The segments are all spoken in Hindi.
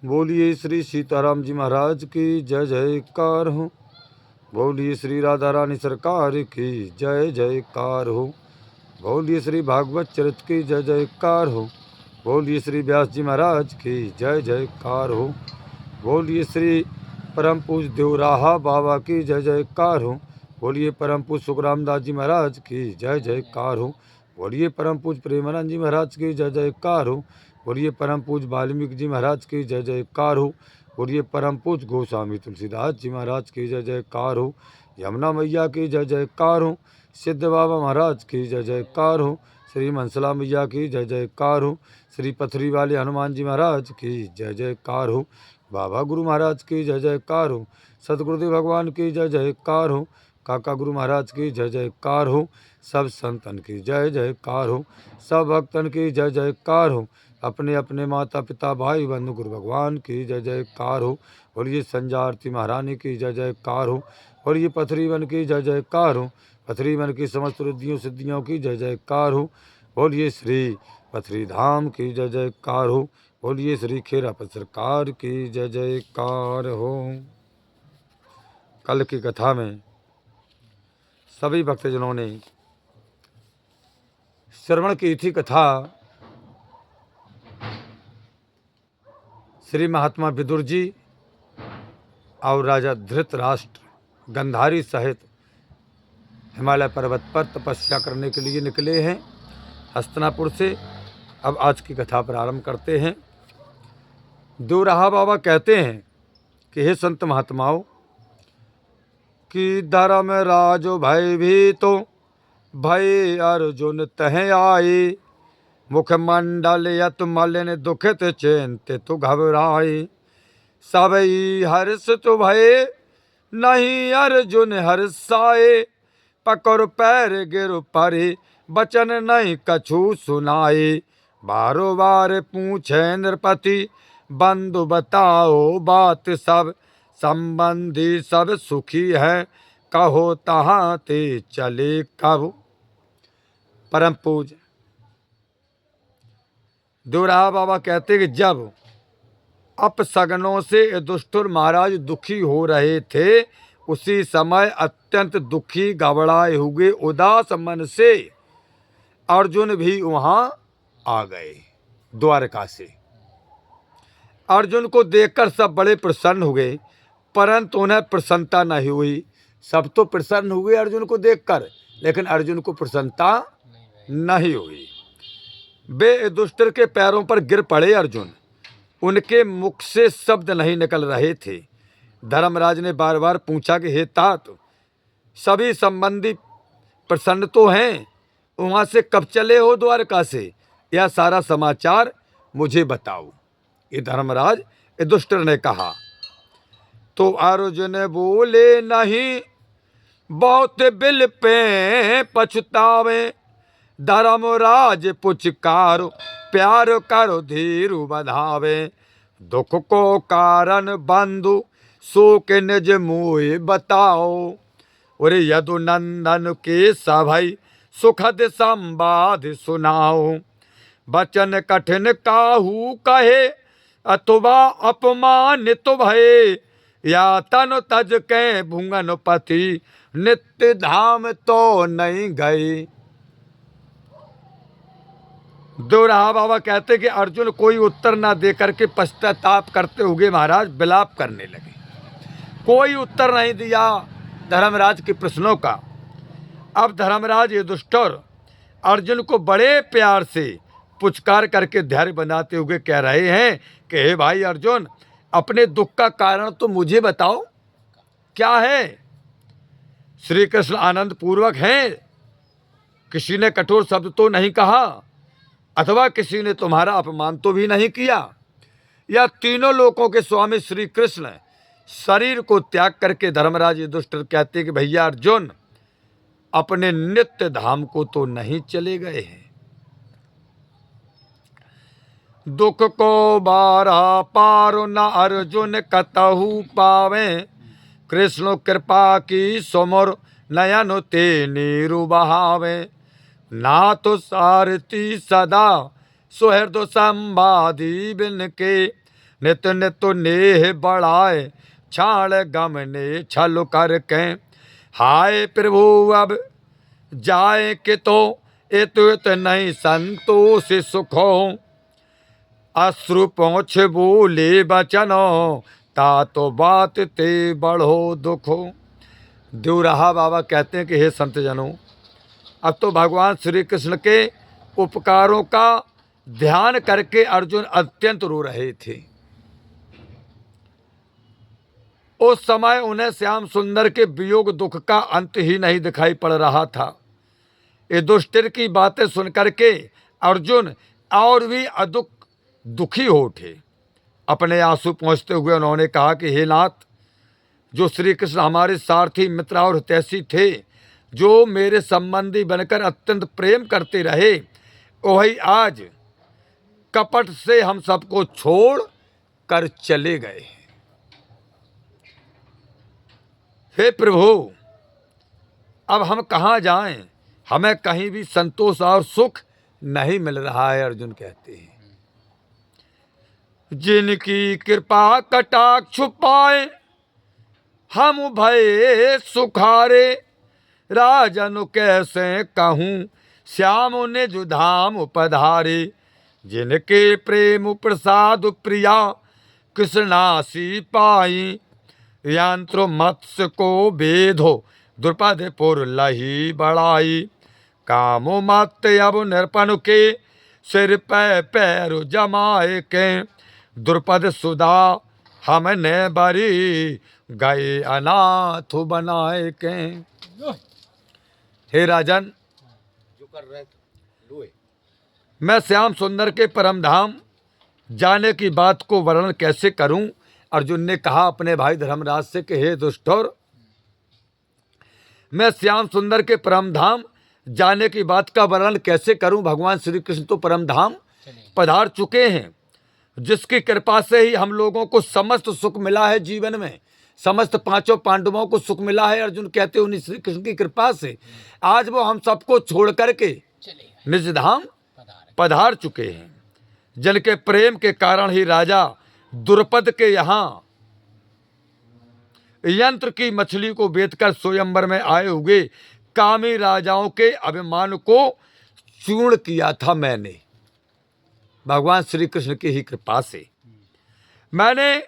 बोलिए श्री सीताराम जी महाराज की जय जयकार हो। बोलिए श्री राधा रानी सरकार की जय जयकार हो। बोलिए श्री भागवत चरित की जय जयकार हो। बोलिए श्री व्यास जी महाराज की जय जयकार हो। बोलिए श्री परम पूज देवराहा बाबा की जय जयकार हो। बोलिए परम पूज सुखरामदास जी महाराज की जय जयकार हो। बोलिए परम पूज प्रेमानंद जी महाराज की जय जयकार हो। बोलिए परम पूज वाल्मीकि जी महाराज की जय जयकार हो। बोलिए परम पूज गोस्वामी तुलसीदास जी महाराज की जय जयकार हो। यमुना मैया की जय जयकार हो। सिद्ध बाबा महाराज की जय जयकार हो। श्री मनसला मैया की जय जयकार हो। श्री पथरी वाले हनुमान जी महाराज की जय जयकार हो। बाबा गुरु महाराज की जय जयकार हो। सतगुरुदेव भगवान की जय जयकार हो। काका गुरु महाराज की जय जयकार हो। सब संतन की जय जयकार हो। सब भक्तन की जय जयकार हो। अपने अपने माता पिता भाई बंधु गुरु भगवान की जय जयकार हो। बोलिए संजारती महारानी की जय जयकार हो। बोलिए पथरी वन की जय जयकार हो। पथरी वन की समस्त रिद्धियों सिद्धियों की जय जयकार हो। बोलिए श्री पथरी धाम की जय जयकार हो। बोलिए श्री खेरापत सरकार की जय जयकार हो। कल की कथा में सभी भक्तजनों ने श्रवण की थी कथा श्री महात्मा विदुर जी और राजा धृतराष्ट्र गंधारी सहित हिमालय पर्वत पर तपस्या करने के लिए निकले हैं हस्तिनापुर से। अब आज की कथा प्रारंभ करते हैं। देवराहा बाबा कहते हैं कि हे संत महात्माओं कि धर्म राज भय भी तो भय अर्जुन तह आए। मुखमंडल यत मलिन दुखित चिंतित घबराए। सबई हर्ष तो भय नहीं अर्जुन हर्षाए। पकड़ पैर गिर परे बचन नहीं कछु सुनाए। बारो बार पूछे नृपति बंधु बताओ बात सब। संबंधी सब सुखी है कहो तहाँ ते चले कब। परम पूज देवराहा बाबा कहते कि जब अपसगनों से दुष्टुर महाराज दुखी हो रहे थे उसी समय अत्यंत दुखी घबराए हुए उदास मन से अर्जुन भी वहां आ गए द्वारका से। अर्जुन को देखकर सब बड़े प्रसन्न हुए परंतु उन्हें प्रसन्नता नहीं हुई। सब तो प्रसन्न हुए अर्जुन को देखकर लेकिन अर्जुन को प्रसन्नता नहीं हुई। वे दुष्टर के पैरों पर गिर पड़े। अर्जुन उनके मुख से शब्द नहीं निकल रहे थे। धर्मराज ने बार बार पूछा कि हे तात सभी संबंधी प्रसन्न तो हैं वहां से कब चले हो द्वारका से। यह सारा समाचार मुझे बताओ। ये धर्मराज ये दुष्टर ने कहा तो अर्जुन बोले नहीं बहुत बिल पे पछतावे। धर्मराज पुचकारो प्यार करो धीरु बधावे। दुख को कारण बंधु शोक निज मुँह बताओ। और यदुनंदन के सभई सुखद संवाद सुनाओ। बचन कठिन काहू कहे अथवा अपमानित भये। या तन तज के भुंगन पति नित्य धाम तो नहीं गए। देवराहा बाबा कहते कि अर्जुन कोई उत्तर ना दे करके पश्चाताप करते हुए महाराज विलाप करने लगे। कोई उत्तर नहीं दिया धर्मराज के प्रश्नों का। अब धर्मराज युधिष्ठिर अर्जुन को बड़े प्यार से पुचकार करके धैर्य बनाते हुए कह रहे हैं कि हे भाई अर्जुन अपने दुख का कारण तो मुझे बताओ क्या है। श्री कृष्ण आनंद पूर्वक हैं। किसी ने कठोर शब्द तो नहीं कहा अथवा किसी ने तुम्हारा अपमान तो भी नहीं किया। या तीनों लोकों के स्वामी श्री कृष्ण शरीर को त्याग करके धर्मराज युधिष्ठिर कहते कि भैया अर्जुन अपने नित्य धाम को तो नहीं चले गए हैं। दुख को बारा पारो न अर्जुन कतहु पावे। कृष्ण कृपा की सुमर नयन ते नीरु बहावे। ना तो सारथी सदा सुहृद संवादी बिन के, नित नित नेह बढ़ाए छाड़ गमने छल कर के। हाय प्रभु अब जाए कि तो इत नहीं संतोष सुखो, अश्रु पहुँच बोले बचनो ता तो बात ते बढ़ो दुखो। देवराहा बाबा कहते हैं कि हे संत जनों, अब तो भगवान श्री कृष्ण के उपकारों का ध्यान करके अर्जुन अत्यंत रो रहे थे। उस समय उन्हें श्याम सुंदर के वियोग दुख का अंत ही नहीं दिखाई पड़ रहा था। ये दुष्टिर की बातें सुनकर के अर्जुन और भी अधिक दुखी हो उठे। अपने आंसू पहुँचते हुए उन्होंने कहा कि हे नाथ, जो श्री कृष्ण हमारे सारथी मित्र और हितैषी थे, जो मेरे संबंधी बनकर अत्यंत प्रेम करते रहे, वही आज कपट से हम सबको छोड़ कर चले गए। हे प्रभु, अब हम कहाँ जाएं? हमें कहीं भी संतोष और सुख नहीं मिल रहा है। अर्जुन कहते हैं, जिनकी कृपा कटाक्ष पाए हम भये सुखारे, राजन कैसे कहूँ श्याम निज धाम पधारे। जिनके प्रेम प्रसाद प्रिया कृष्णासी पाई, यंत्र मत्स्य को बेधो द्रुपद पुर लही बढ़ाई। कामो मत अब नृपन के सिर पे पैर जमाए के, द्रुपद सुधा हमने बरी गए अनाथ बनाए के। हे राजन, जो कर रहे थे मैं श्याम सुंदर के परम धाम जाने की बात को वर्णन कैसे करूं? अर्जुन ने कहा अपने भाई धर्मराज से कि हे दुष्टोर, मैं श्याम सुंदर के परम धाम जाने की बात का वर्णन कैसे करूं? भगवान श्री कृष्ण तो परम धाम पधार चुके हैं, जिसकी कृपा से ही हम लोगों को समस्त सुख मिला है जीवन में। समस्त पांचों पांडवों को सुख मिला है। अर्जुन कहते हैं उन्हीं श्री कृष्ण की कृपा से आज वो हम सबको छोड़ करके निज धाम पधार चुके हैं। जिनके प्रेम के कारण ही राजा द्रुपद के यहाँ यंत्र की मछली को बेचकर स्वयंवर में आए हुए कामी राजाओं के अभिमान को चूर्ण किया था मैंने। भगवान श्री कृष्ण की ही कृपा से मैंने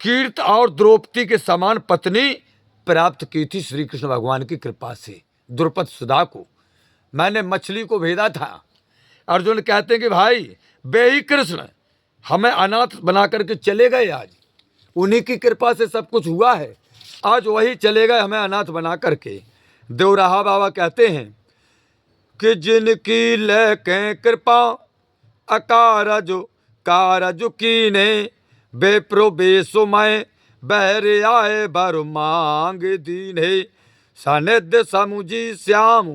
कीर्त और द्रौपदी के समान पत्नी प्राप्त की थी। श्री कृष्ण भगवान की कृपा से द्रुपद सुधा को मैंने मछली को भेजा था। अर्जुन कहते हैं कि भाई वे ही कृष्ण हमें अनाथ बना करके चले गए। आज उन्हीं की कृपा से सब कुछ हुआ है। आज वही चले गए हमें अनाथ बना करके। देवराहा बाबा कहते हैं कि जिनकी लेके कृपा कारज कीने, बेप्रो बेसुमय बहर आए बर मांग दीने। सनिध समुझी श्याम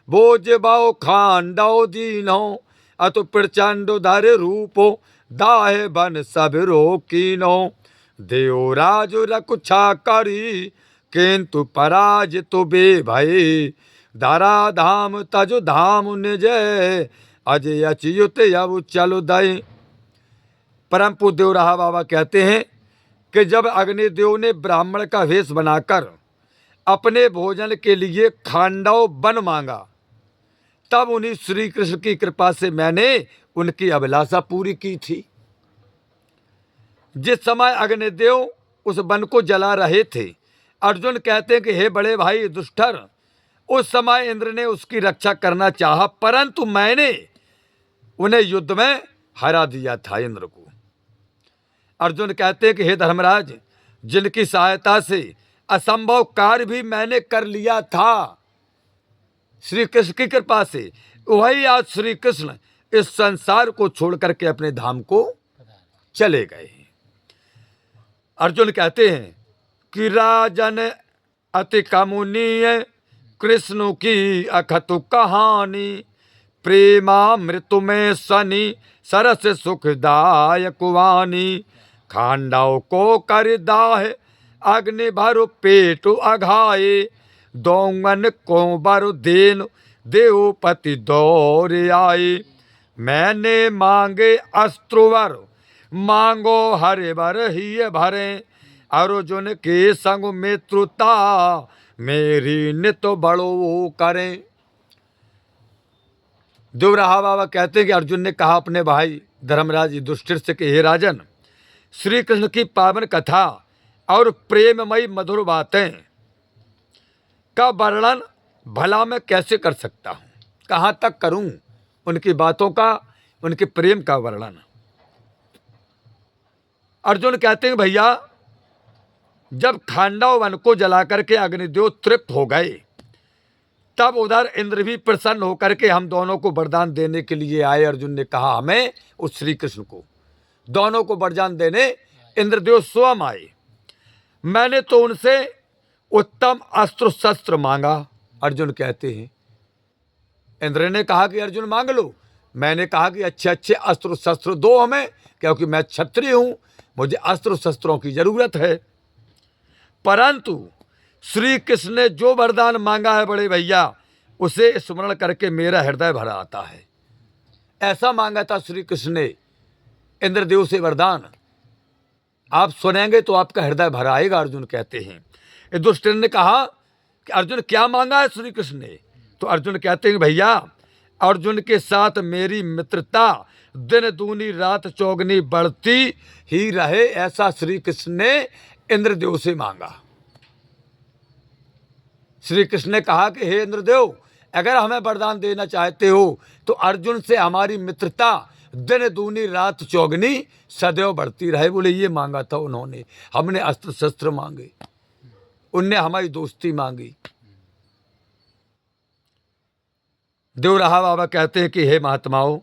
बोझ बाओ खांडो दीनो, अतु प्रचंड धर रूपो दाहे बन सब रोकीनो। देवराज रकुछा करी किंतु पराज तो बे भय, धरा धाम तज धाम निज अजय अच्युत अब चलो दय। परम पूज्य देवराहा बाबा कहते हैं कि जब अग्निदेव ने ब्राह्मण का वेश बनाकर अपने भोजन के लिए खांडव वन मांगा, तब उन्हीं श्री कृष्ण की कृपा से मैंने उनकी अभिलाषा पूरी की थी। जिस समय अग्निदेव उस वन को जला रहे थे, अर्जुन कहते हैं कि हे बड़े भाई दुष्टर, उस समय इंद्र ने उसकी रक्षा करना चाहा, परंतु मैंने उन्हें युद्ध में हरा दिया था इंद्र को। अर्जुन कहते हैं कि हे धर्मराज, जिनकी सहायता से असंभव कार्य भी मैंने कर लिया था श्री कृष्ण की कृपा से, वही आज श्री कृष्ण इस संसार को छोड़ करके अपने धाम को चले गए। अर्जुन कहते हैं कि राजन अति कमुनीय कृष्ण की अखतु कहानी, प्रेमा मृत्यु में सनी सरस सुखदायक वानी। खांडव को कर दाह अग्नि भरु पेट अघाए, दोंगन को बरु देन देवपति दौड़ आए। मैंने मांगे अस्त्रवर, मांगो हरे बर ही भरे। अर्जुन के संग मित्रता, मेरी नित बड़ो करें। देवराहा बाबा कहते हैं कि अर्जुन ने कहा अपने भाई धर्मराज युधिष्ठिर से कि हे राजन, श्री कृष्ण की पावन कथा और प्रेममयी मधुर बातें का वर्णन भला मैं कैसे कर सकता हूँ, कहाँ तक करूँ उनकी बातों का, उनके प्रेम का वर्णन। अर्जुन कहते हैं भैया, जब खांडव वन को जला करके अग्निदेव तृप्त हो गए, तब उधर इंद्र भी प्रसन्न होकर के हम दोनों को वरदान देने के लिए आए। अर्जुन ने कहा हमें उस श्री कृष्ण को, दोनों को वरदान देने इंद्रदेव स्वयं आए। मैंने तो उनसे उत्तम अस्त्र शस्त्र मांगा। अर्जुन कहते हैं इंद्र ने कहा कि अर्जुन मांग लो। मैंने कहा कि अच्छे अच्छे अस्त्र शस्त्र दो हमें, क्योंकि मैं क्षत्रिय हूं, मुझे अस्त्र शस्त्रों की जरूरत है। परंतु श्री कृष्ण ने जो वरदान मांगा है बड़े भैया, उसे स्मरण करके मेरा हृदय भरा आता है। ऐसा मांगा था श्री कृष्ण ने इंद्रदेव से वरदान, आप सुनेंगे तो आपका हृदय भरा आएगा। अर्जुन कहते हैं। युधिष्ठिर ने कहा कि अर्जुन क्या मांगा है श्री कृष्ण ने? तो अर्जुन कहते हैं भैया, अर्जुन के साथ मेरी मित्रता दिन दूनी रात चौगनी बढ़ती ही रहे, ऐसा श्री कृष्ण ने इंद्रदेव से मांगा। श्री कृष्ण ने कहा कि हे इंद्रदेव, अगर हमें वरदान देना चाहते हो तो अर्जुन से हमारी मित्रता दिन दूनी रात चौगनी सदैव बढ़ती रहे। बोले ये मांगा था उन्होंने, हमने अस्त्र शस्त्र मांगे, उनने हमारी दोस्ती मांगी। देवराहा बाबा कहते हैं कि हे महात्माओं,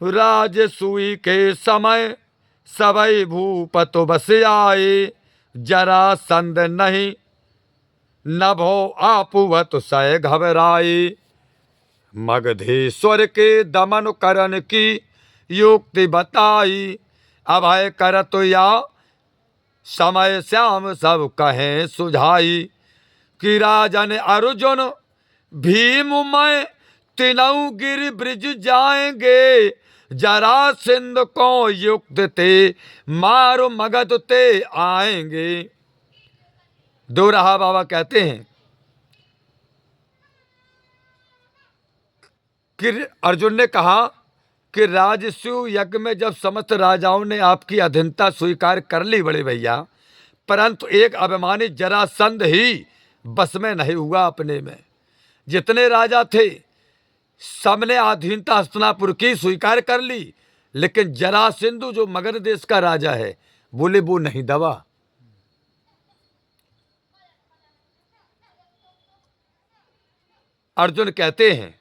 राजसूई के समय सबई भूपत बस आए, जरा संद नहीं नभो आपुवत सय घबराए। मगधेश्वर के दमन करन की युक्ति बताई, अभय करत या समय श्याम सब कहें सुझाई। कि राजन अर्जुन भीम मैं तीनों गिर ब्रिज जाएंगे, जरा सिंध को युक्त ते मारो मगध ते आएंगे। देवराहा बाबा कहते हैं कि अर्जुन ने कहा कि राजसूय यज्ञ में जब समस्त राजाओं ने आपकी अधीनता स्वीकार कर ली बड़े भैया, परंतु एक अभिमानी जरासंध ही बस में नहीं हुआ अपने में। जितने राजा थे सबने अधीनता हस्तिनापुर की स्वीकार कर ली, लेकिन जरासिंधु जो मगध देश का राजा है, बोले वो नहीं दबा। अर्जुन कहते हैं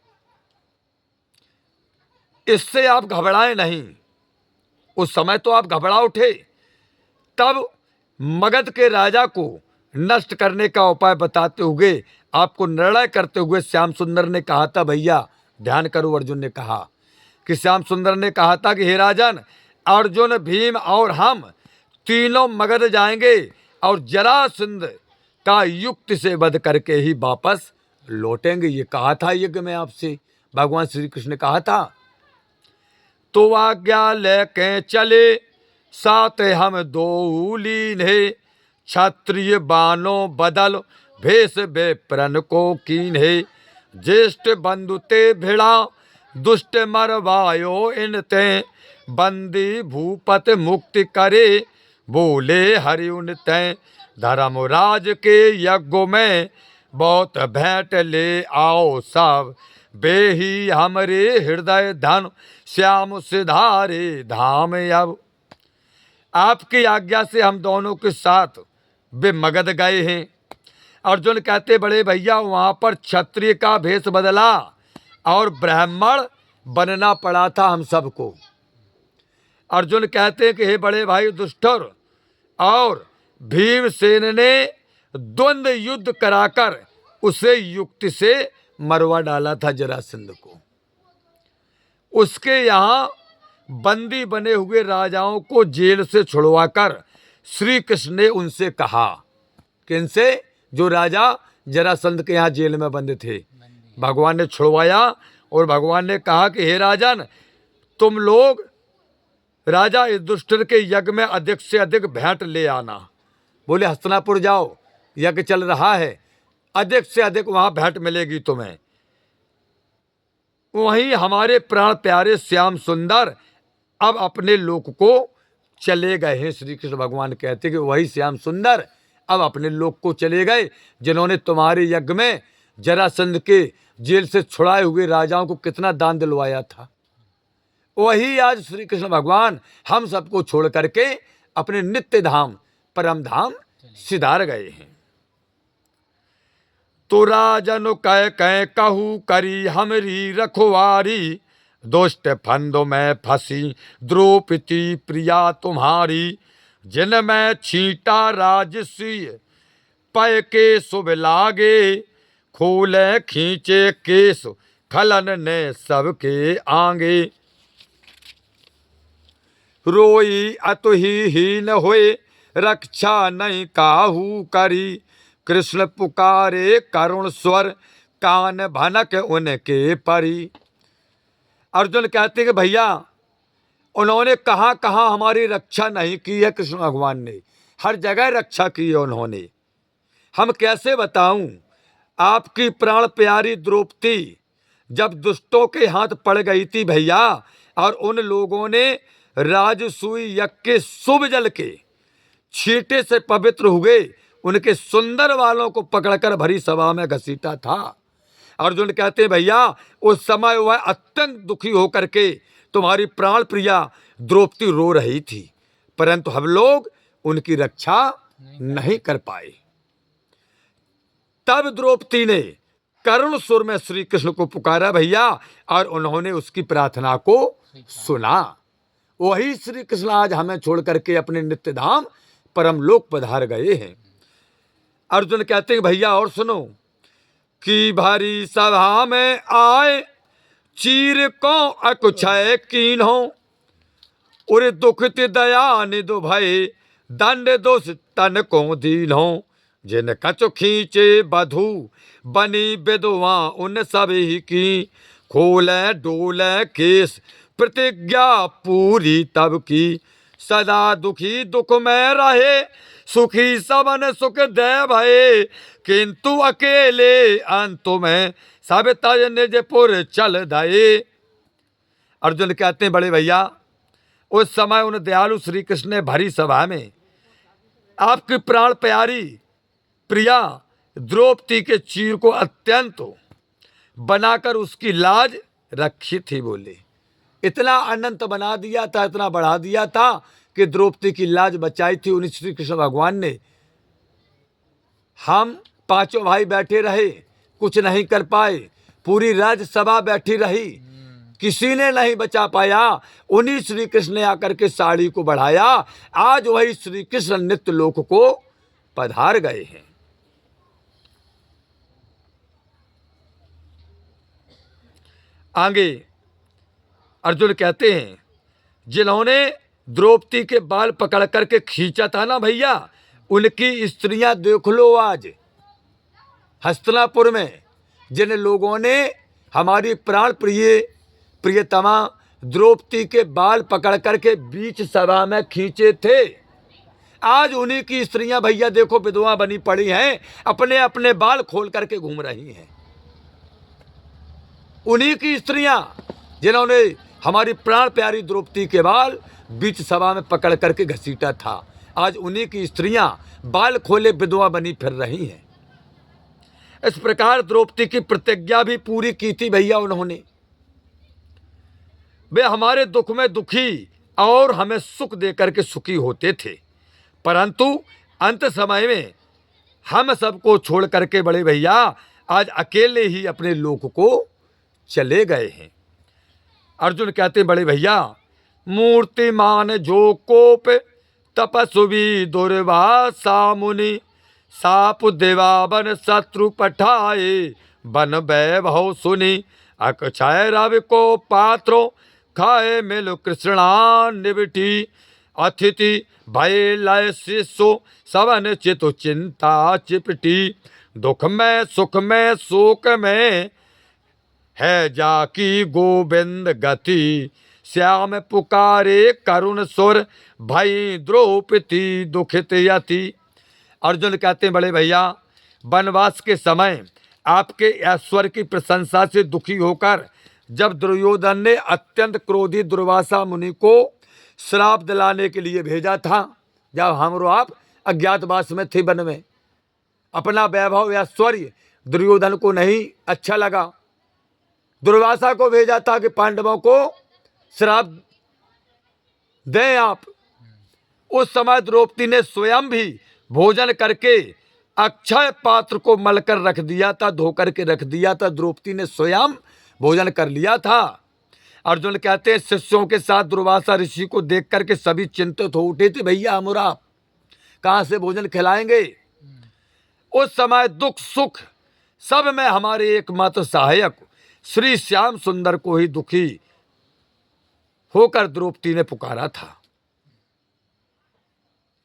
इससे आप घबराएं नहीं। उस समय तो आप घबरा उठे, तब मगध के राजा को नष्ट करने का उपाय बताते हुए, आपको निर्णय करते हुए श्याम सुंदर ने कहा था, भैया ध्यान करो। अर्जुन ने कहा कि श्याम सुंदर ने कहा था कि हे राजन, अर्जुन भीम और हम तीनों मगध जाएंगे और जरासंध का युक्ति से वध करके ही वापस लौटेंगे। ये कहा था यज्ञ में आपसे, भगवान श्री कृष्ण ने कहा था। तो आज्ञा लेके चले साथ हम दो लीन है, क्षत्रिय बानो बदल भेष बेप्रन को कीन है। ज्येष्ठ बंधु ते भिड़ा दुष्ट मरवायो इन ते, बंदी भूपत मुक्ति करे बोले हरि उन ते। धर्मराज के यज्ञ में बहुत भेंट ले आओ सब, बेही हमरे हृदय धन श्याम सिधारे धाम। अब आपकी आज्ञा से हम दोनों के साथ वे मगध गए हैं। अर्जुन कहते बड़े भैया, वहां पर क्षत्रिय का भेष बदला और ब्राह्मण बनना पड़ा था हम सबको। अर्जुन कहते कि हे बड़े भाई युधिष्ठिर और भीमसेन ने द्वंद्व युद्ध कराकर उसे युक्ति से मरवा डाला था जरासंध को। उसके यहाँ बंदी बने हुए राजाओं को जेल से छुड़वाकर श्री कृष्ण ने उनसे कहा, किनसे? जो राजा जरासंध के यहाँ जेल में बंद थे, भगवान ने छुड़वाया और भगवान ने कहा कि हे राजन, तुम लोग राजा युधिष्ठिर के यज्ञ में अधिक से अधिक भेंट ले आना। बोले हस्तिनापुर जाओ, यज्ञ चल रहा है, अधिक से अधिक वहां भेंट मिलेगी तुम्हें। वहीं हमारे प्राण प्यारे श्याम सुंदर अब अपने लोक को चले गए हैं। श्री कृष्ण भगवान कहते कि वही श्याम सुंदर अब अपने लोक को चले गए, जिन्होंने तुम्हारे यज्ञ में जरासंध के जेल से छुड़ाए हुए राजाओं को कितना दान दिलवाया था। वही आज श्री कृष्ण भगवान हम सबको छोड़ करके अपने नित्य धाम परम धाम सिधार गए हैं। तो राजन कह कह कहू करी हमरी रखवारी, दुष्ट फंदो में फंसी द्रौपदी प्रिया तुम्हारी, जिन में छींटा राजसी पय के शुभ लागे, खोले खींचे केस खलन ने सबके आगे। रोई अतुही हीन होए रक्षा नहीं काहू करी, कृष्ण पुकारे करुण स्वर कान भनक उनके परी। अर्जुन कहते कि भैया उन्होंने कहाँ कहाँ हमारी रक्षा नहीं की है। कृष्ण भगवान ने हर जगह रक्षा की है उन्होंने। हम कैसे बताऊं, आपकी प्राण प्यारी द्रौपदी जब दुष्टों के हाथ पड़ गई थी भैया, और उन लोगों ने राजसूय यज्ञ के शुभ जल के छींटे से पवित्र हुए उनके सुंदर वालों को पकड़कर भरी सभा में घसीटा था। अर्जुन कहते भैया उस समय वह अत्यंत दुखी होकर के तुम्हारी प्राण प्रिया द्रौपदी रो रही थी, परंतु हम लोग उनकी रक्षा नहीं कर पाए। तब द्रौपदी ने करुण सुर में श्री कृष्ण को पुकारा भैया, और उन्होंने उसकी प्रार्थना को सुना। वही श्री कृष्ण आज हमें छोड़ करके अपने नित्य धाम परम लोक पधार गए हैं। अर्जुन कहते हैं भैया और सुनो कि भारी सभा में आए चीर को अकुछय कीन्हो, उरे दुखित दया निधु भय दंड दोष तन को दीन्हो, जिन कछु खींचे बधु बनी विधवा उन सभी की, खोले डोले केस प्रतिज्ञा पूरी तब की, सदा दुखी दुख में रहे सुखी सबन सुख दे भये, किंतु अकेले अंत में सब तज निजपुर चल दये। अर्जुन कहते हैं बड़े भैया उस समय उन दयालु श्री कृष्ण ने भरी सभा में आपकी प्राण प्यारी प्रिया द्रौपदी के चीर को अत्यंत बनाकर उसकी लाज रखी थी। बोले इतना अनंत बना दिया था, इतना बढ़ा दिया था कि द्रौपदी की लाज बचाई थी उन्हीं श्री कृष्ण भगवान ने। हम पांचों भाई बैठे रहे, कुछ नहीं कर पाए, पूरी राज्यसभा बैठी रही, किसी ने नहीं बचा पाया। उन्हीं श्री कृष्ण ने आकर के साड़ी को बढ़ाया। आज वही श्री कृष्ण नित्य लोक को पधार गए हैं। आगे अर्जुन कहते हैं जिन्होंने द्रौपदी के बाल पकड़ करके खींचा था ना भैया, उनकी स्त्रियां देख लो आज हस्तिनापुर में, जिन लोगों ने हमारी प्राण प्रियतमा द्रौपदी के बाल पकड़ करके बीच सभा में खींचे थे, आज उन्हीं की स्त्रियां भैया देखो विधवा बनी पड़ी हैं, अपने अपने बाल खोल करके घूम रही हैं। उन्हीं की स्त्रियां जिन्होंने हमारी प्राण प्यारी द्रौपदी के बाल बीच सभा में पकड़ करके घसीटा था, आज उन्हीं की स्त्रियां बाल खोले विधवा बनी फिर रही हैं। इस प्रकार द्रौपदी की प्रतिज्ञा भी पूरी की थी भैया उन्होंने। वे हमारे दुख में दुखी और हमें सुख दे करके सुखी होते थे, परंतु अंत समय में हम सबको छोड़ करके बड़े भैया आज अकेले ही अपने लोक को चले गए हैं। अर्जुन कहते बड़े भैया मूर्तिमान जो कोप तपस्वी दुर्वासा मुनि, साप देवावन शत्रु पठाए बन वैभव सुनि, अक्षय रवि को पात्रो खाए मिल कृष्णा निबटी, अतिथि भय लय शिष्यो सवन चितु चिंता चिपटी, दुख में सुख में शोक में है जाकी गोविंद गति, श्याम पुकारे करुण सुर, भई द्रौपदी दुखित यति। अर्जुन कहते हैं बड़े भैया, वनवास के समय आपके ऐश्वर्य की प्रशंसा से दुखी होकर जब दुर्योधन ने अत्यंत क्रोधी दुर्वासा मुनि को श्राप दिलाने के लिए भेजा था, जब हम और आप अज्ञातवास में थे वन में, अपना वैभव ऐश्वर्य दुर्योधन को नहीं अच्छा लगा, दुर्वासा को भेजा था कि पांडवों को श्राप दें आप। उस समय द्रौपदी ने स्वयं भी भोजन करके अक्षय पात्र को मलकर रख दिया था, धोकर के रख दिया था, द्रौपदी ने स्वयं भोजन कर लिया था। अर्जुन कहते हैं शिष्यों के साथ दुर्वासा ऋषि को देख करके सभी चिंतित हो उठे थे, भैया हम और आप कहाँ से भोजन खिलाएंगे। उस समय दुख सुख सब में हमारे एकमात्र सहायक श्री श्याम सुंदर को ही दुखी होकर द्रौपदी ने पुकारा था,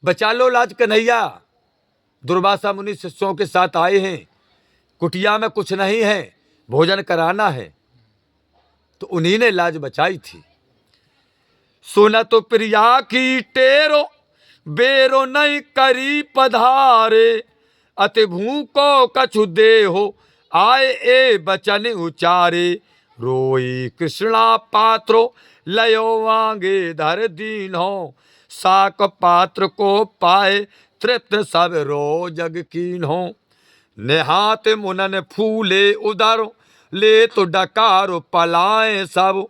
बचा लो लाज कन्हैया। दुर्वासा मुनि शिष्यों के साथ आए हैं, कुटिया में कुछ नहीं है, भोजन कराना है, तो उन्हीं ने लाज बचाई थी। सुन तो प्रिया की टेरो, बेरो नहीं करी पधारे, अति भूको कछु दे हो, आए ए बचन उचारे, रोई कृष्णा पात्रो लयो वांगे धर दीन हो, साक पात्र को पाए तृप्त सब रो जग कीन हो, नेहात मुनन फूले उदर, ले तो डकारो पलाए सब,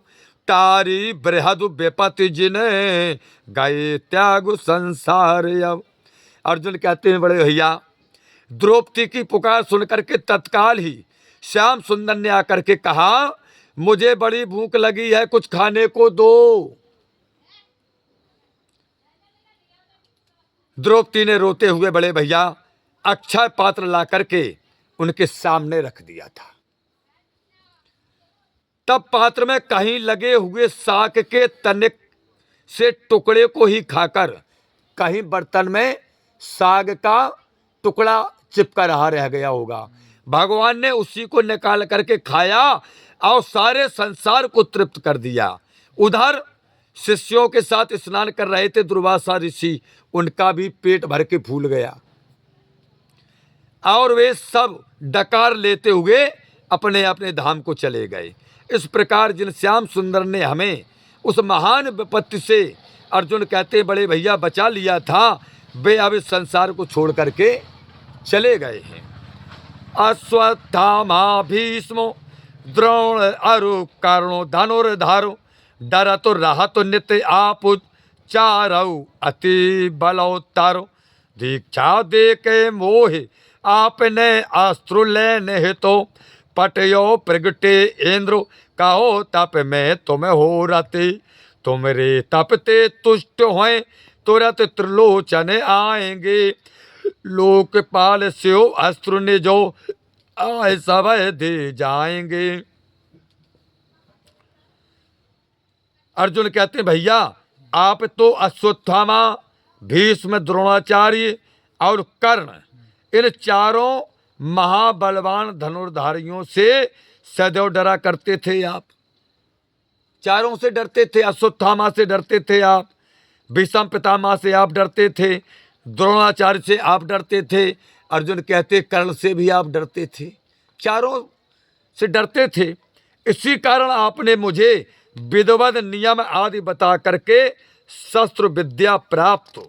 तारी बृहद विपत्ति जिने गए त्याग संसार अब। अर्जुन कहते हैं बड़े भैया, द्रौपदी की पुकार सुनकर के तत्काल ही श्याम सुंदर ने आकर के कहा, मुझे बड़ी भूख लगी है, कुछ खाने को दो। द्रौपदी ने रोते हुए बड़े भैया अक्षय पात्र ला करके उनके सामने रख दिया था। तब पात्र में कहीं लगे हुए साग के तनिक से टुकड़े को ही खाकर, कहीं बर्तन में साग का टुकड़ा चिपका रह गया होगा, भगवान ने उसी को निकाल करके खाया और सारे संसार को तृप्त कर दिया। उधर शिष्यों के साथ स्नान कर रहे थे दुर्वासा ऋषि, उनका भी पेट भर के फूल गया और वे सब डकार लेते हुए अपने अपने धाम को चले गए। इस प्रकार जिन श्याम सुंदर ने हमें उस महान विपत्ति से, अर्जुन कहते बड़े भैया, बचा लिया था, वे अब इस संसार को छोड़ करके चले गए हैं। अश्वत्थामा भीष्मो द्रोण अरु कर्णो धनुर्धारो, डरतो रहतो नित्य आपुज, चारऊ अति बलोत्तारो, दीक्षा दे के मोहे आपने अस्त्र लेने हेतो, पटयो प्रगटे इंद्र कहो तप में तुम हो रते, तुमरे तप ते तुष्ट होए तुरंत त्रिलोचन आएंगे, लोकपाल स्यो अस्त्र ने जो आए सब दे जाएंगे। अर्जुन कहते हैं भैया, आप तो अश्वत्थामा, भीष्म, द्रोणाचार्य और कर्ण, इन चारों महाबलवान धनुर्धारियों से सदैव डरा करते थे। आप चारों से डरते थे, अश्वत्थामा से डरते थे आप, भीष्म पितामह से आप डरते थे, द्रोणाचार्य से आप डरते थे, अर्जुन कहते कर्ण से भी आप डरते थे, चारों से डरते थे। इसी कारण आपने मुझे विधिवत नियम आदि बता करके शस्त्र विद्या प्राप्त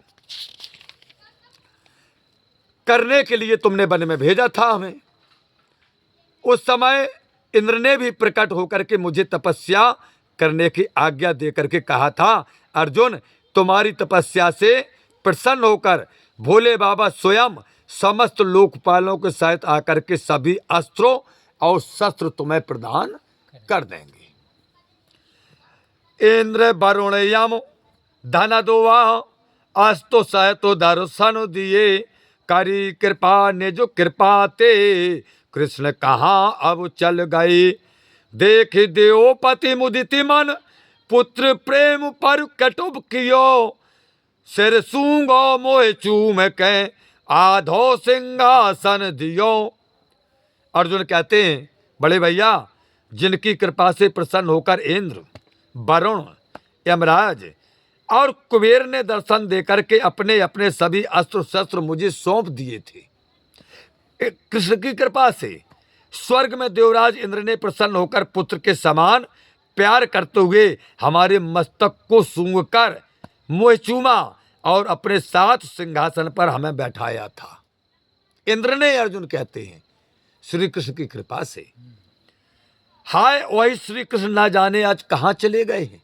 करने के लिए तुमने वन में भेजा था हमें। उस समय इंद्र ने भी प्रकट होकर के मुझे तपस्या करने की आज्ञा दे करके कहा था, अर्जुन तुम्हारी तपस्या से प्रसन्न होकर भोले बाबा स्वयं समस्त लोकपालों के साथ आकर के सभी अस्त्रों और शस्त्र तुम्हें प्रदान कर देंगे। इंद्र वरुण यम धन दुआ अस्तो सहतो दर्शन दिए, करी कृपा ने जो कृपा ते, कृष्ण कहाँ अब चल गए, देख देवपति मुदिति मन, पुत्र प्रेम पर कटुब कियो, सिर सूंगो मोह चूम के, आधो सिंहासन दियो। अर्जुन कहते हैं बड़े भैया, जिनकी कृपा से प्रसन्न होकर इंद्र, वरुण, यमराज और कुबेर ने दर्शन देकर के अपने अपने सभी अस्त्र शस्त्र मुझे सौंप दिए थे। कृष्ण की कृपा से स्वर्ग में देवराज इंद्र ने प्रसन्न होकर पुत्र के समान प्यार करते हुए हमारे मस्तक को सूंघकर मुँह चूमा और अपने साथ सिंहासन पर हमें बैठाया था। इंद्र ने, अर्जुन कहते हैं, श्री कृष्ण की कृपा से। हाय, वही श्री कृष्ण ना जाने आज कहां चले गए हैं।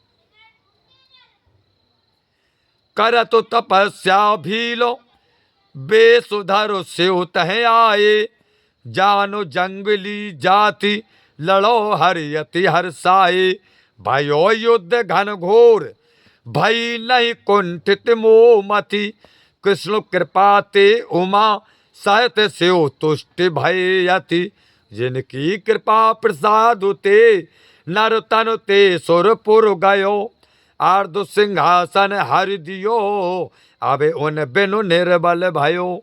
कर तो तपस्या भीलो बेसुधरो से तह आए, जानो जंगली जाति लड़ो हरियति हर्षाए, भयो युद्ध घन घोर भई नहीं कुंठित मोमति, कृष्ण कृपा ते उमा सहत से तुष्टि भयति, जिनकी कृपा प्रसाद ते नर तन ते सुरपुर गयो, आर्द सिंहासन हरि दियो, अबे उन बिनु निर्बल भयो।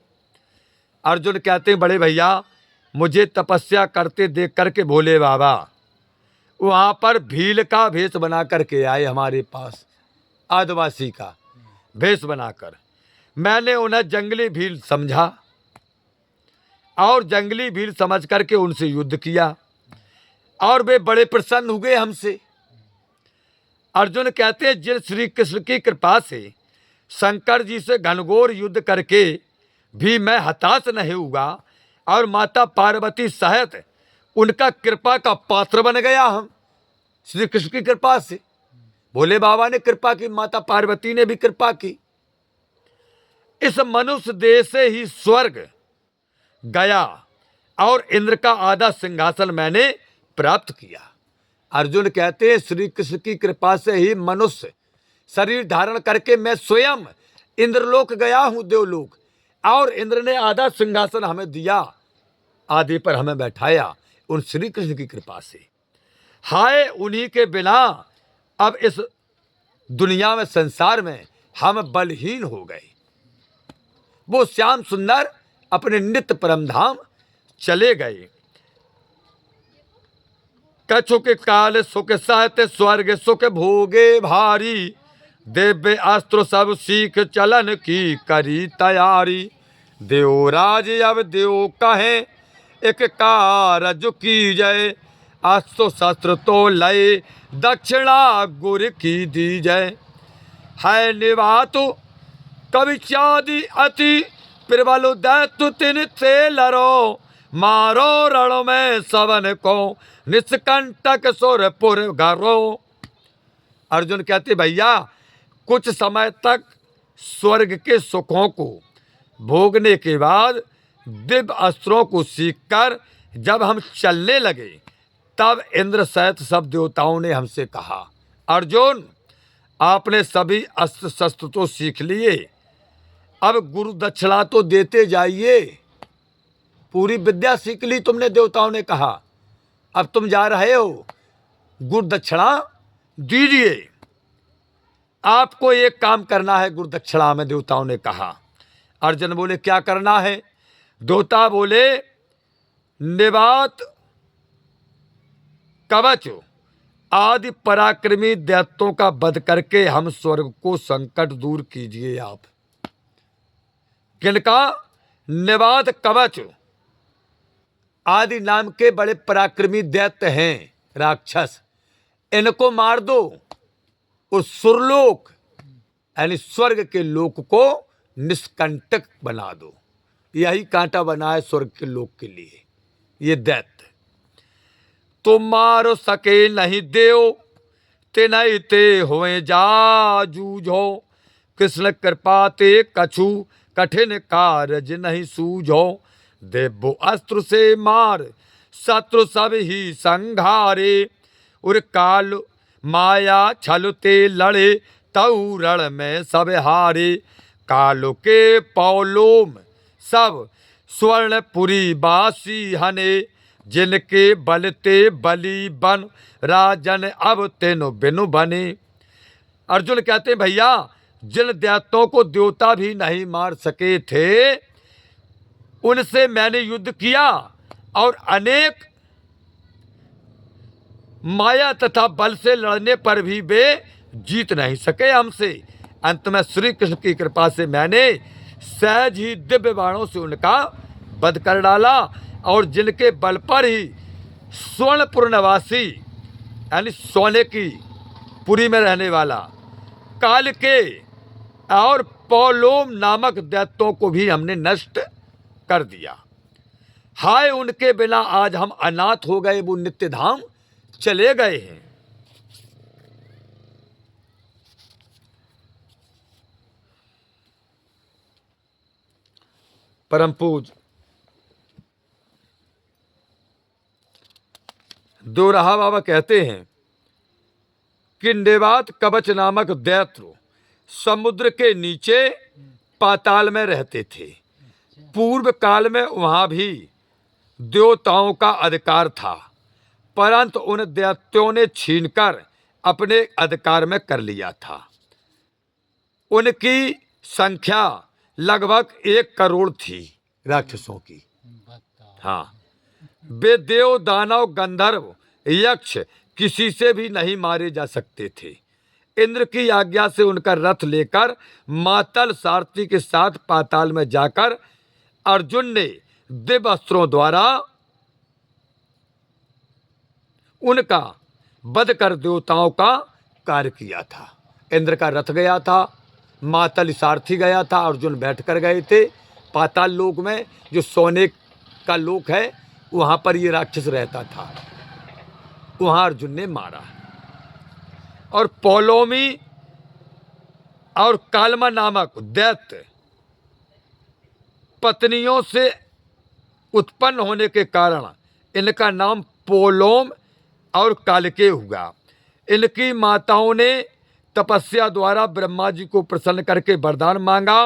अर्जुन कहते हैं, बड़े भैया मुझे तपस्या करते देख करके भोले बाबा वहाँ पर भील का भेष बना करके आए हमारे पास, आदिवासी का भेष बनाकर। मैंने उन्हें जंगली भील समझा और जंगली भील समझ करके उनसे युद्ध किया और वे बड़े प्रसन्न हुए हमसे। अर्जुन कहते हैं, जिन श्री कृष्ण की कृपा से शंकर जी से घनघोर युद्ध करके भी मैं हताश नहीं हुआ और माता पार्वती सहित उनका कृपा का पात्र बन गया। हम श्री कृष्ण की कृपा से, भोले बाबा ने कृपा की, माता पार्वती ने भी कृपा की। इस मनुष्य देह से ही स्वर्ग गया और इंद्र का आधा सिंहासन मैंने प्राप्त किया। अर्जुन कहते हैं, श्री कृष्ण की कृपा से ही मनुष्य शरीर धारण करके मैं स्वयं इंद्रलोक गया हूं, देवलोक, और इंद्र ने आधा सिंहासन हमें दिया, आधे पर हमें बैठाया उन श्री कृष्ण की कृपा से। हाय, उन्हीं के बिना अब इस दुनिया में, संसार में हम बलहीन हो गए। वो श्याम सुंदर अपने नित्य परम धाम चले गए। कछु के काल सुख सहते स्वर्ग सुख भोगे भारी, दिव्य अस्त्र सब सीख चलन की करी तैयारी, देवराज अब देव कहे एक कारज की जय, अस्त्र शस्त्र तो लय दक्षिणा गुर की दी जय, है निवातु कवि चादि अति प्रबल दैत्य तिन से लरो, मारो रण में सवन को निष्कंटक सुरपुर घरो। अर्जुन कहते, भैया कुछ समय तक स्वर्ग के सुखों को भोगने के बाद दिव्य अस्त्रों को सीखकर जब हम चलने लगे, तब इंद्र सहित सब देवताओं ने हमसे कहा, अर्जुन आपने सभी अस्त्र शस्त्र तो सीख लिए, अब गुरु दक्षिणा तो देते जाइए। पूरी विद्या सीख ली तुमने, देवताओं ने कहा, अब तुम जा रहे हो, गुरु दक्षिणा दीजिए। आपको एक काम करना है गुरु दक्षिणा में, देवताओं ने कहा। अर्जुन बोले, क्या करना है? देवता बोले, निवात कवच आदि पराक्रमी दैत्यों का वध करके हम स्वर्ग को संकट दूर कीजिए आप। किनका? निवात कवच आदि नाम के बड़े पराक्रमी दैत्य हैं, राक्षस, इनको मार दो, उस सुरलोक यानी स्वर्ग के लोक को निष्कंटक बना दो। यही कांटा बना है स्वर्ग के लोक के लिए ये दैत्य। तुम मारो सके नहीं देव ते नहीं ते होए जा जूझो, कृष्ण कृपा ते कछु कठिन कार्य नहीं सूझो, देवो अस्त्र से मार शत्रु सब ही संघारे, उर काल माया छल ते लड़े तऊ रण में सब हारे, कालो के पौलोम सब स्वर्णपुरी बासी हने, जिनके बलते बली बन राजन अब तेनो बिनु बने। अर्जुन कहते हैं, भैया जिन दैत्यों को देवता भी नहीं मार सके थे, उनसे मैंने युद्ध किया और अनेक माया तथा बल से लड़ने पर भी वे जीत नहीं सके हमसे। अंत में श्री कृष्ण की कृपा से मैंने सहज ही दिव्य बाणों से उनका वध कर डाला, और जिनके बल पर ही स्वर्णपुर निवासी यानी सोने की पुरी में रहने वाला काल के और पौलोम नामक दैत्यों को भी हमने नष्ट कर दिया। हाय उनके बिना आज हम अनाथ हो गए, वो नित्य धाम चले गए हैं। परम पूज दोराहा बाबा कहते हैं कि नेवात कवच नामक दैत्य समुद्र के नीचे पाताल में रहते थे। पूर्व काल में वहां भी देवताओं का अधिकार था, परंतु उन दैत्यों ने छीनकर अपने अधिकार में कर लिया था। उनकी संख्या लगभग 1 करोड़ थी राक्षसों की। हाँ, वे देव दानव गंधर्व यक्ष किसी से भी नहीं मारे जा सकते थे। इंद्र की आज्ञा से उनका रथ लेकर मातल सारथी के साथ पाताल में जाकर अर्जुन ने दिव्य अस्त्रों द्वारा उनका वध कर देवताओं का कार्य किया था। इंद्र का रथ गया था, मातल सारथी गया था, अर्जुन बैठ कर गए थे पाताल लोक में, जो सोने का लोक है, वहां पर ये राक्षस रहता था। वहां अर्जुन ने मारा। और पौलोमी और कालमा नामक दैत्य पत्नियों से उत्पन्न होने के कारण इनका नाम पोलोम और कालके हुआ। इनकी माताओं ने तपस्या द्वारा ब्रह्मा जी को प्रसन्न करके वरदान मांगा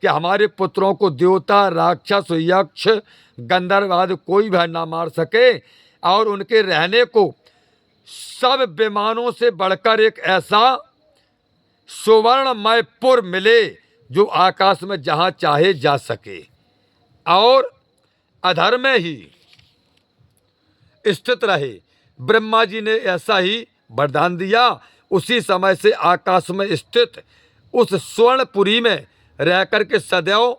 कि हमारे पुत्रों को देवता राक्षस यक्ष गंधर्व आदि कोई भी ना मार सके, और उनके रहने को सब विमानों से बढ़कर एक ऐसा सुवर्णमय पुर मिले जो आकाश में जहां चाहे जा सके और अधर में ही स्थित रहे। ब्रह्मा जी ने ऐसा ही वरदान दिया। उसी समय से आकाश में स्थित उस स्वर्णपुरी में रह करके सदैव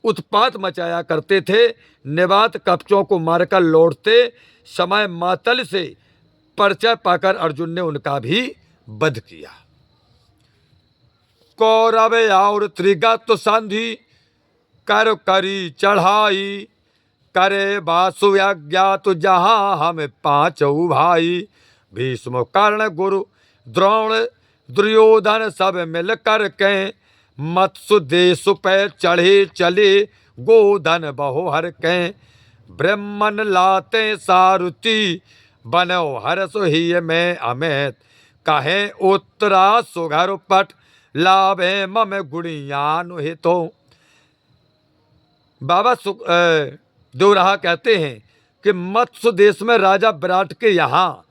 उत्पात मचाया करते थे। नेवात कवचों को मारकर लौटते समय मातल से परिचय पाकर अर्जुन ने उनका भी वध किया। कौरव और त्रिगत संधि कर करी चढ़ाई, करे वासु अज्ञात जहां हम 5 भाई। भीष्म कर्ण गुरु द्रोण दुर्योधन सब मिल कर के, मत्सु देश पे चढ़े चले गोधन बहुहर के। ब्रह्मन लाते सारुति बनो हरस ही में अमित, कहे उत्तरा सुघर पट लाभे मम गुणियानु हितो। बाबा दोराहा कहते हैं कि मत्स्य देश में राजा विराट के यहाँ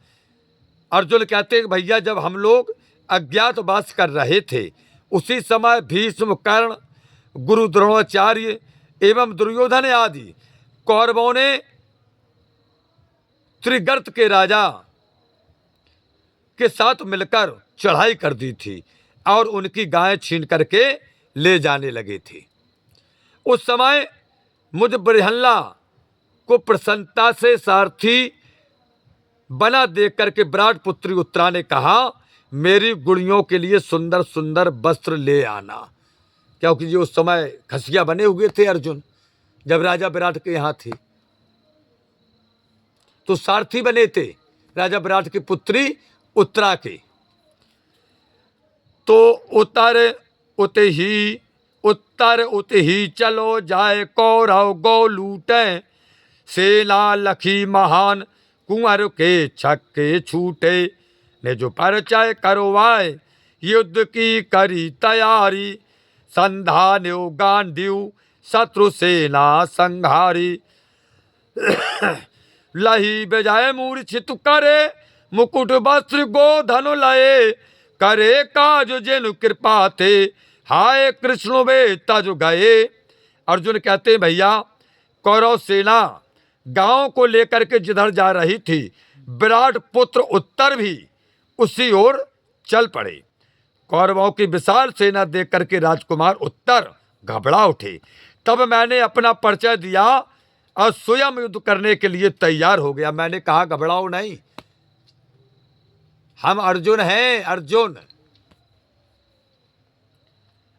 अर्जुन कहते हैं कि भैया जब हम लोग अज्ञातवास कर रहे थे, उसी समय भीष्म कर्ण गुरु द्रोणाचार्य एवं दुर्योधन आदि कौरवों ने त्रिगर्त के राजा के साथ मिलकर चढ़ाई कर दी थी और उनकी गायें छीन करके ले जाने लगे थे। उस समय मुझ बृहल्ला को प्रसन्नता से सारथी बना देख करके विराट पुत्री उत्तरा ने कहा, मेरी गुड़ियों के लिए सुंदर सुंदर वस्त्र ले आना, क्योंकि ये उस समय खसिया बने हुए थे अर्जुन जब राजा विराट के यहाँ थे, तो सारथी बने थे राजा विराट की पुत्री उत्तरा के। तो उत्तर उत ही चलो जाए कौरव गौ लूटे, सेना लखी महान कुंवर के छक्के छूटे। ने जो परिचय करवाए युद्ध की करी तैयारी, संधान्यो गांडीव शत्रु सेना संहारी। लही बजाय मूर्छित करे मुकुट वस्त्र गोधन लये, करे काज जेनु कृपा थे हाय कृष्ण वे तज गए। अर्जुन कहते हैं भैया कौरव सेना गांव को लेकर के जिधर जा रही थी, विराट पुत्र उत्तर भी उसी ओर चल पड़े। कौरवों की विशाल सेना देख करके राजकुमार उत्तर घबरा उठे। तब मैंने अपना परिचय दिया और स्वयं युद्ध करने के लिए तैयार हो गया। मैंने कहा घबराओ नहीं, हम अर्जुन हैं, अर्जुन।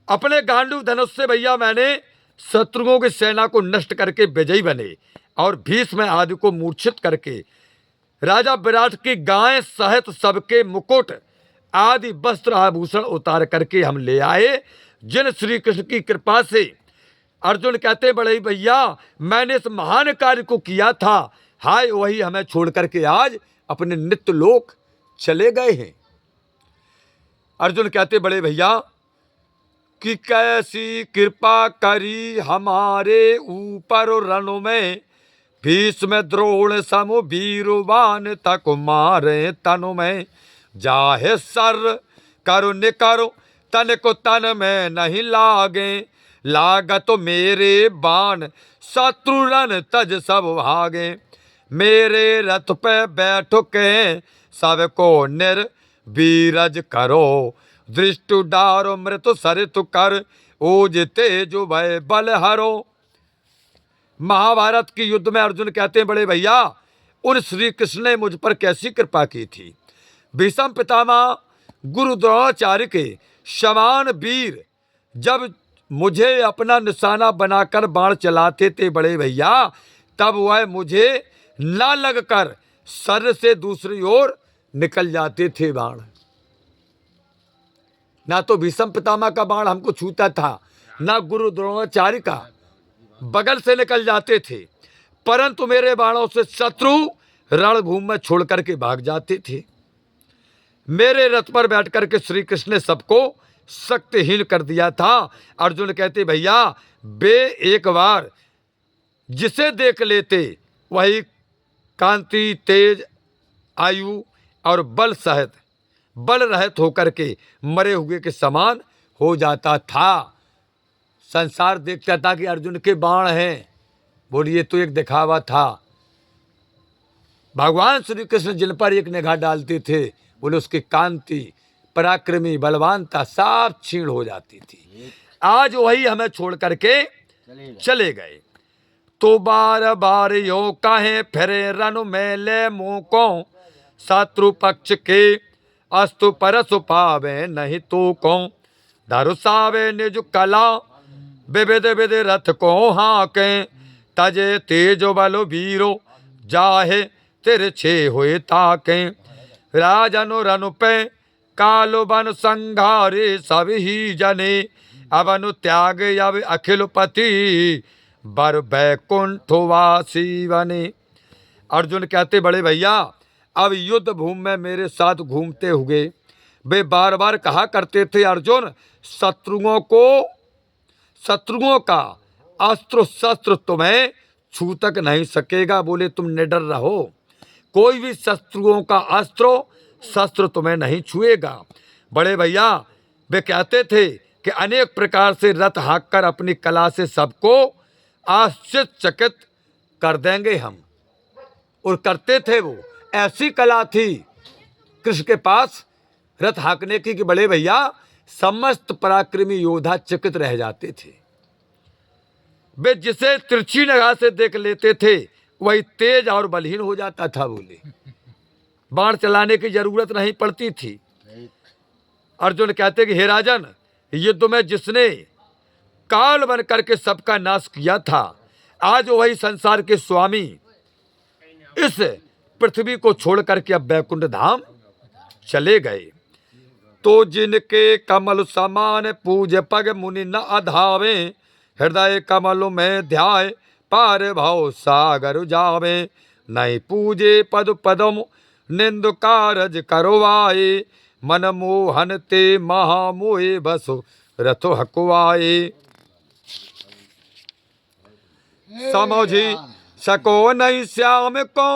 अपने गांडू धनुष से भैया मैंने शत्रुओं की सेना को नष्ट करके विजयी बने और भीष्म आदि को मूर्छित करके राजा विराट की गायें सहित सबके मुकुट आदि वस्त्र आभूषण उतार करके हम ले आए, जिन श्री कृष्ण की कृपा से। अर्जुन कहते बड़े भैया मैंने इस महान कार्य को किया था, हाय वही हमें छोड़ करके आज अपने नित्य लोक चले गए हैं। अर्जुन कहते बड़े भैया कि कैसी कृपा करी हमारे ऊपर रण में, भीष्म द्रोण समु वीरवान तक मारे तनु में, जाहे सर करो निकरो तन को तन में नहीं लागे, लागत मेरे बाण शत्रु रन तज सब भागे, मेरे रथ पे बैठो के सबको निर्वीरज करो, दृष्टु डारो मृत्यु सरितु कर, ओज तेजु भय बल हरो। महाभारत की युद्ध में अर्जुन कहते हैं बड़े भैया उन श्री कृष्ण ने मुझ पर कैसी कृपा की थी। भीष्म पितामह गुरु द्रोणाचार्य के समान वीर जब मुझे अपना निशाना बनाकर बाण चलाते थे बड़े भैया, तब वह मुझे न लगकर सर से दूसरी ओर निकल जाते थे बाण। ना तो भीष्म पितामह का बाण हमको छूता था, ना गुरु द्रोणाचार्य का, बगल से निकल जाते थे, परंतु मेरे बाणों से शत्रु रणभूमि में छोड़ करके भाग जाते थे। मेरे रथ पर बैठ करके श्री कृष्ण ने सबको शक्तिहीन कर दिया था। अर्जुन कहते भैया वे एक बार जिसे देख लेते वही कांति तेज आयु और बल सहित बल रहित होकर के मरे हुए के समान हो जाता था। संसार देखता था कि अर्जुन के बाण हैं, बोलिए तो एक दिखावा था। भगवान श्री कृष्ण जिन पर एक निगाह डालते थे बोले उसकी कांति पराक्रमी बलवानता सब छीण हो जाती थी। आज वही हमें छोड़ करके चले गए। तो बार बार यो कहे फिरे रन में ले मुँह को, शत्रु पक्ष के अस्तु परसु पावे नहीं तो को, धरुसावे निज कला विविध विध रथ को हाके, तजे तेज बलो वीरो जाहे तिरछे हुए ताके, राजनु रनु पे कालो बन संघारे सब ही जने, अवनु त्याग अब अखिल पति बर बैकुंठवासी बने। अर्जुन कहते बड़े भैया अब युद्ध भूमि में मेरे साथ घूमते हुए वे बार बार कहा करते थे अर्जुन शत्रुओं का अस्त्र शस्त्र तुम्हें छू तक नहीं सकेगा, बोले तुम निडर रहो, कोई भी शत्रुओं का अस्त्र शस्त्र तुम्हें नहीं छुएगा। बड़े भैया वे कहते थे कि अनेक प्रकार से रथ हाँक कर अपनी कला से सबको आश्चर्यचकित कर देंगे हम, और करते थे। वो ऐसी कला थी कृष्ण के पास रथ हाँकने की कि बड़े भैया समस्त पराक्रमी योद्धा चकित रह जाते थे। वे जिसे तिरछी निगाह से देख लेते थे वही तेज और बलहीन हो जाता था। बोले बाण चलाने की जरूरत नहीं पड़ती थी। अर्जुन कहते कि हे राजन युद्ध में जिसने काल बन करके सबका नाश किया था, आज वही संसार के स्वामी इस पृथ्वी को छोड़ करके अब बैकुंठ धाम चले गए। तो जिनके कमल समान पूज पग मुनि न अधावे, हृदय कमल में ध्याय पार भाव सागर जावे, नहीं पूजे पद पदम निंद कारज करवाए, मन मोहन ते महामोहे बसु रथो हकुआए। समझी सको नहीं श्याम को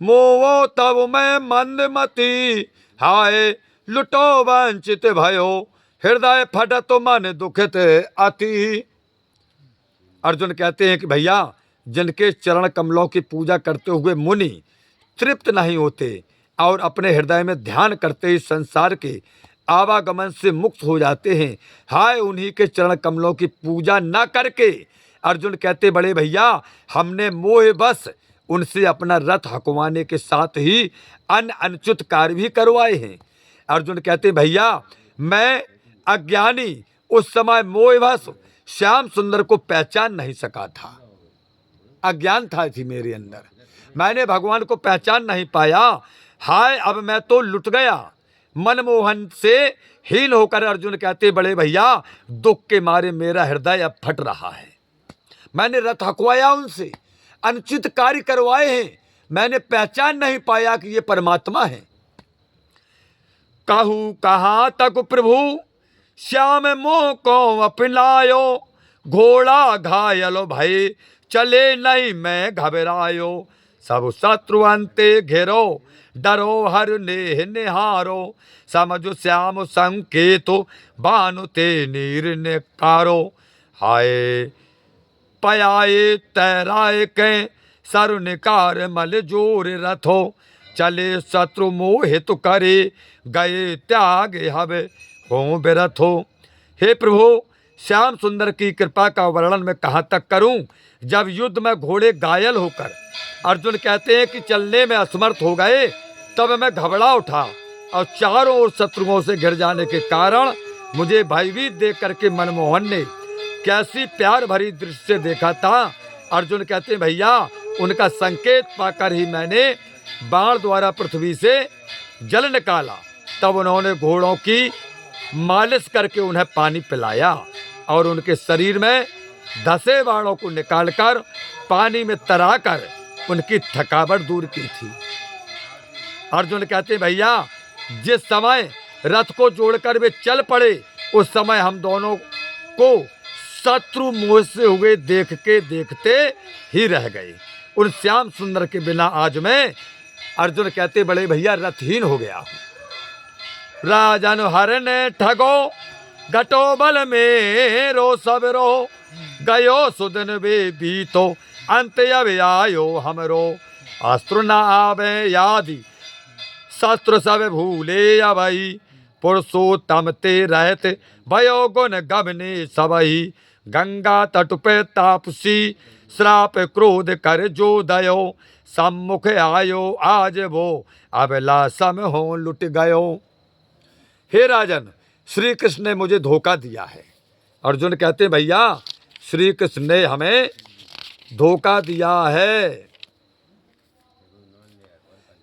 मोवो तब मैं मंदमती, हाय लुटो वंचित भयो हृदय फटत मन दुखित अति। अर्जुन कहते हैं कि भैया जिनके चरण कमलों की पूजा करते हुए मुनि तृप्त नहीं होते और अपने हृदय में ध्यान करते ही संसार के आवागमन से मुक्त हो जाते हैं। हाय उन्हीं के चरण कमलों की पूजा न करके। अर्जुन कहते बड़े भैया हमने मोह बस उनसे अपना रथ हकवाने के साथ ही अन्य अनुचित कार्य भी करवाए हैं। अर्जुन कहते भैया मैं अज्ञानी उस समय मोहवश श्याम सुंदर को पहचान नहीं सका था। अज्ञान था थी मेरे अंदर, मैंने भगवान को पहचान नहीं पाया। हाय अब मैं तो लुट गया। मनमोहन से हीन होकर अर्जुन कहते बड़े भैया दुख के मारे मेरा हृदय अब फट रहा है। मैंने रथ हकवाया, उनसे अनुचित कार्य करवाए हैं, मैंने पहचान नहीं पाया कि ये परमात्मा है। कहूँ कहाँ तक प्रभु श्याम मोह को अपनायो, घोड़ा घायल भय चले नहीं मैं घबरायो, सब शत्रु अंते घेरो डरो हर नेह निहारो, समझो श्याम संकेतो बानु ते नीर ने कारो, हाय पयाए तैराए के सरु निकार मल जोर रथो, चले शत्रु मोहित करे गए त्याग हवे हो बिरथो। हे प्रभु श्याम सुंदर की कृपा का वर्णन मैं कहाँ तक करूं, जब युद्ध में घोड़े घायल होकर अर्जुन कहते हैं कि चलने में असमर्थ हो गए, तब मैं घबरा उठा और चारों ओर शत्रुओं से घिर जाने के कारण मुझे भयभीत देख करके मनमोहन ने कैसी प्यार भरी दृष्टि से देखा था। अर्जुन कहते हैं भैया उनका संकेत पाकर ही मैंने बाण द्वारा पृथ्वी से जल निकाला, तब उन्होंने घोड़ों की मालिश करके उन्हें पानी पिलाया और उनके शरीर में धसे बाणों को निकालकर पानी में तराकर उनकी थकावट दूर की थी। अर्जुन कहते भैया जिस समय रथ को जोड़कर वे चल पड़े उस समय हम दोनों को शत्रु मोह से हुए देखते ही रह गए। उन श्याम सुंदर के बिना आज मैं, अर्जुन कहते बड़े भैया, रथहीन हो गया हूं। राजन हर ने ठगो घटो बल मेरो सबरो, गयो सुदन वे बीतो अंत अब आयो हमरो, अस्त्र न आवे यादि शस्त्र सब भूले अभई, पुरुषोत्तम ते रहते भयो गुण गबने सबही, गंगा तट पे तापसी श्राप क्रोध कर जो दयो, सम्मुख आयो आज वो अबला सम हो लुट गयो। हे राजन श्री कृष्ण ने मुझे धोखा दिया है। अर्जुन कहते भैया श्री कृष्ण ने हमें धोखा दिया है,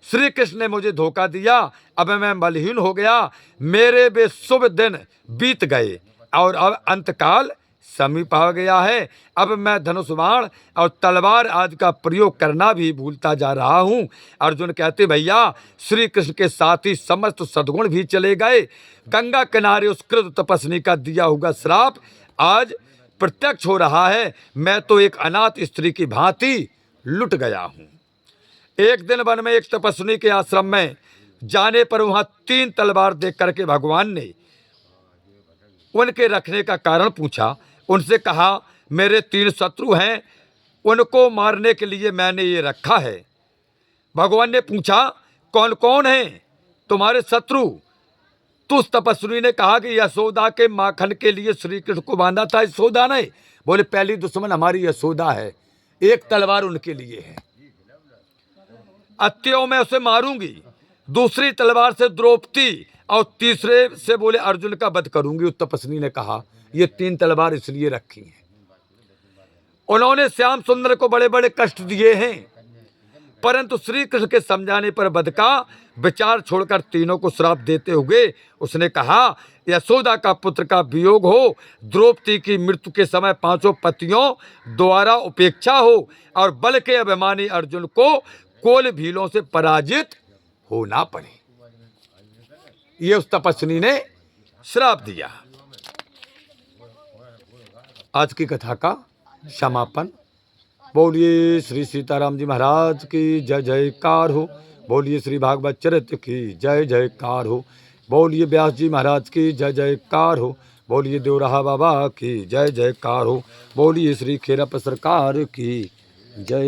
श्री कृष्ण ने मुझे धोखा दिया, अब मैं बलहीन हो गया, मेरे वे शुभ दिन बीत गए और अब अंतकाल समीप आ गया है। अब मैं धनुष बाण और तलवार आदि का प्रयोग करना भी भूलता जा रहा हूँ। अर्जुन कहते भैया श्री कृष्ण के साथ ही समस्त सद्गुण भी चले गए। गंगा किनारे उस कृत तपस्वी का दिया हुआ श्राप आज प्रत्यक्ष हो रहा है। मैं तो एक अनाथ स्त्री की भांति लुट गया हूँ। एक दिन वन में एक तपस्वी के आश्रम में जाने पर वहां 3 तलवार देख करके भगवान ने उनके रखने का कारण पूछा। उनसे कहा मेरे 3 शत्रु हैं, उनको मारने के लिए मैंने ये रखा है। भगवान ने पूछा कौन कौन हैं तुम्हारे शत्रु? तो उस तपस्वी ने कहा कि यशोदा के माखन के लिए श्री कृष्ण को बांधा था, यशोदा ने। बोले पहली दुश्मन हमारी यशोदा है, एक तलवार उनके लिए है, अत्यों में उसे मारूंगी, दूसरी तलवार से द्रौपदी और तीसरे से बोले अर्जुन का वध करूंगी। उस तपस्वी ने कहा ये 3 तलवार इसलिए रखी हैं, उन्होंने श्याम सुंदर को बड़े बड़े कष्ट दिए हैं, परंतु श्री कृष्ण के समझाने पर वध का विचार छोड़कर तीनों को श्राप देते हुए उसने कहा यशोदा का पुत्र का वियोग हो, द्रौपदी की मृत्यु के समय 5 पतियों द्वारा उपेक्षा हो और बल के अभिमानी अर्जुन को कोल भीलों से पराजित होना पड़े। ये उस तपस्वी ने श्राप दिया। आज की कथा का समापन। बोलिए श्री सीताराम जी महाराज की जय जयकार हो। बोलिए श्री भागवत चरित्र की जय जयकार हो। बोलिए व्यास जी महाराज की जय जयकार हो। बोलिए देवराहा बाबा की जय जयकार हो। बोलिए श्री खेरप सरकार की जय।